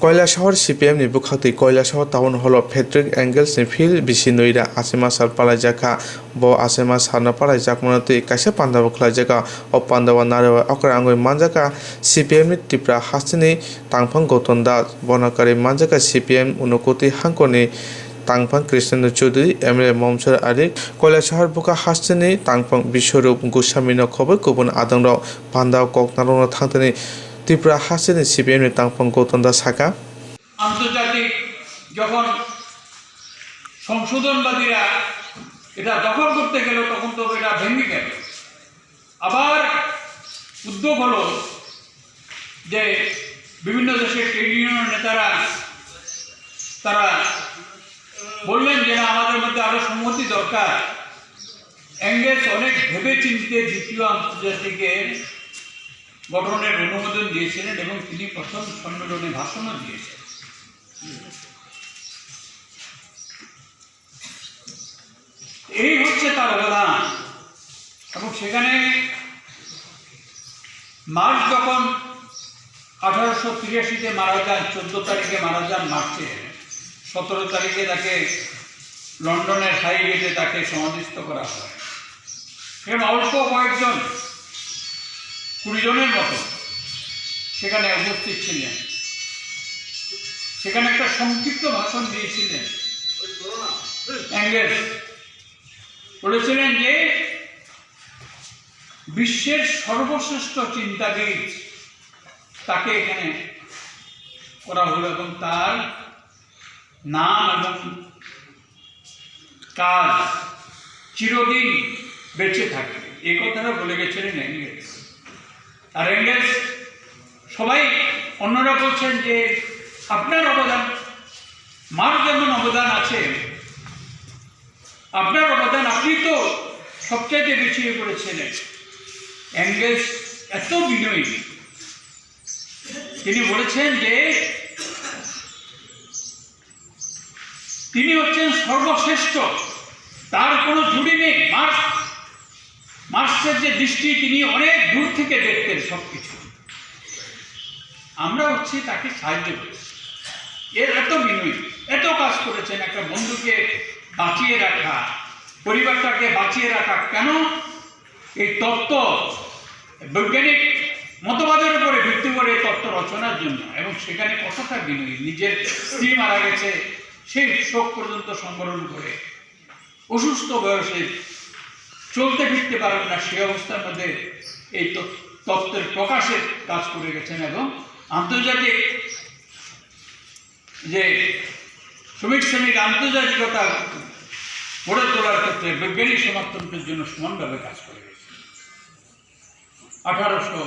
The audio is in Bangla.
Kailashahar CPM ni bukhakti Kailashahar town hall Patrick Engels ni phil bisi noira asema sal palaijaka bo asema sarna palaijak monati kaisa pandaba khlaijaka o pandaba narewa okra angoi manjaka CPM ni tipra hastini tangphang gotonda bonakari manjaka CPM unokoti hangkoni tangphang Krishnendra Choudhury MLA Momsar Ari Kailashahar buka hastini tangphang Biswarup Goswami no khobor kubun adangrok pandao koknarong thangtani Tripura হাসিনি সিপিএম এর তাংপং গৌতমদা শাখা আন্তর্জাতিক যখন সংশোধনবাদীরা এটা দখল করতে গেল তখন তো এটা ভেঙে গেল। আবার উদ্যোগ হলো যে বিভিন্ন দেশের ট্রেড ইউনিয়ন নেতারা তারা বললেন যে না আমাদের মধ্যে আরো সম্মতি দরকার। এঙ্গেলস অনেক ভেবে চিন্তে দ্বিতীয় আন্তর্জাতিকের গঠনের অনুমোদন দিয়েছিলেন এবং তিনি প্রথম সম্মেলনে ভাষণও দিয়েছেন। এই হচ্ছে তার অবদান। এবং সেখানে মার্চ যখন 1883-তে মারা যান, 14 তারিখে মারা যান মার্চে, 17 তারিখে তাকে লন্ডনের হাইগেটে তাকে সমাধিস্থ করা হয়। সেখানে অল্প কয়েকজন 20 জনের মতো সেখানে উপস্থিত ছিলেন। সেখানে একটা সংক্ষিপ্ত ভাষণ দিয়েছিলেন এঙ্গেলস। বলেছিলেন যে বিশ্বের সর্বশ্রেষ্ঠ চিন্তাবিদ তাকে এখানে করা হলো এবং তার নাম এবং কাজ চিরদিন বেঁচে থাকবে, এই কথাটা বলে গেছিলেন এঙ্গেলস। আর এঙ্গেলস সবাই অন্যরা বলছেন যে আপনার অবদান, মার যেমন অবদান আছে, আপনার অবদান, আপনি তো সবচাইতে বেশি করেছিলেন। এঙ্গেলস এত বিনয়ী, তিনি বলেছেন যে তিনি হচ্ছেন সর্বশ্রেষ্ঠ, তার কোনো জুড়ি নেই। মার্কসের যে দৃষ্টি, তিনি অনেক দূর থেকে দেখতেন সবকিছু। আমরা হচ্ছি তাকে সাহায্য করেছি। এর এত বিনয়ী, এত কাজ করেছেন, একটা বন্ধুকে বাঁচিয়ে রাখা, পরিবারটাকে বাঁচিয়ে রাখা। কেন? এই তত্ত্ব বৈজ্ঞানিক মতবাদের উপরে ভিত্তি করে তত্ত্ব রচনার জন্য। এবং সেখানে কতটা বিনয়ী, নিজের স্ত্রী মারা গেছে সেই শোক পর্যন্ত সংবরণ করে, অসুস্থ বয়সে চলতে ফিরতে পারেন না, সেই অবস্থার মধ্যে এই তত্ত্বের প্রকাশের কাজ করে গেছেন। এবং আন্তর্জাতিক যে শ্রমিক আন্তর্জাতিকতা গড়ে তোলার ক্ষেত্রে বৈজ্ঞানিক সমাজতন্ত্রের জন্য সমানভাবে কাজ করে গেছেন। 1800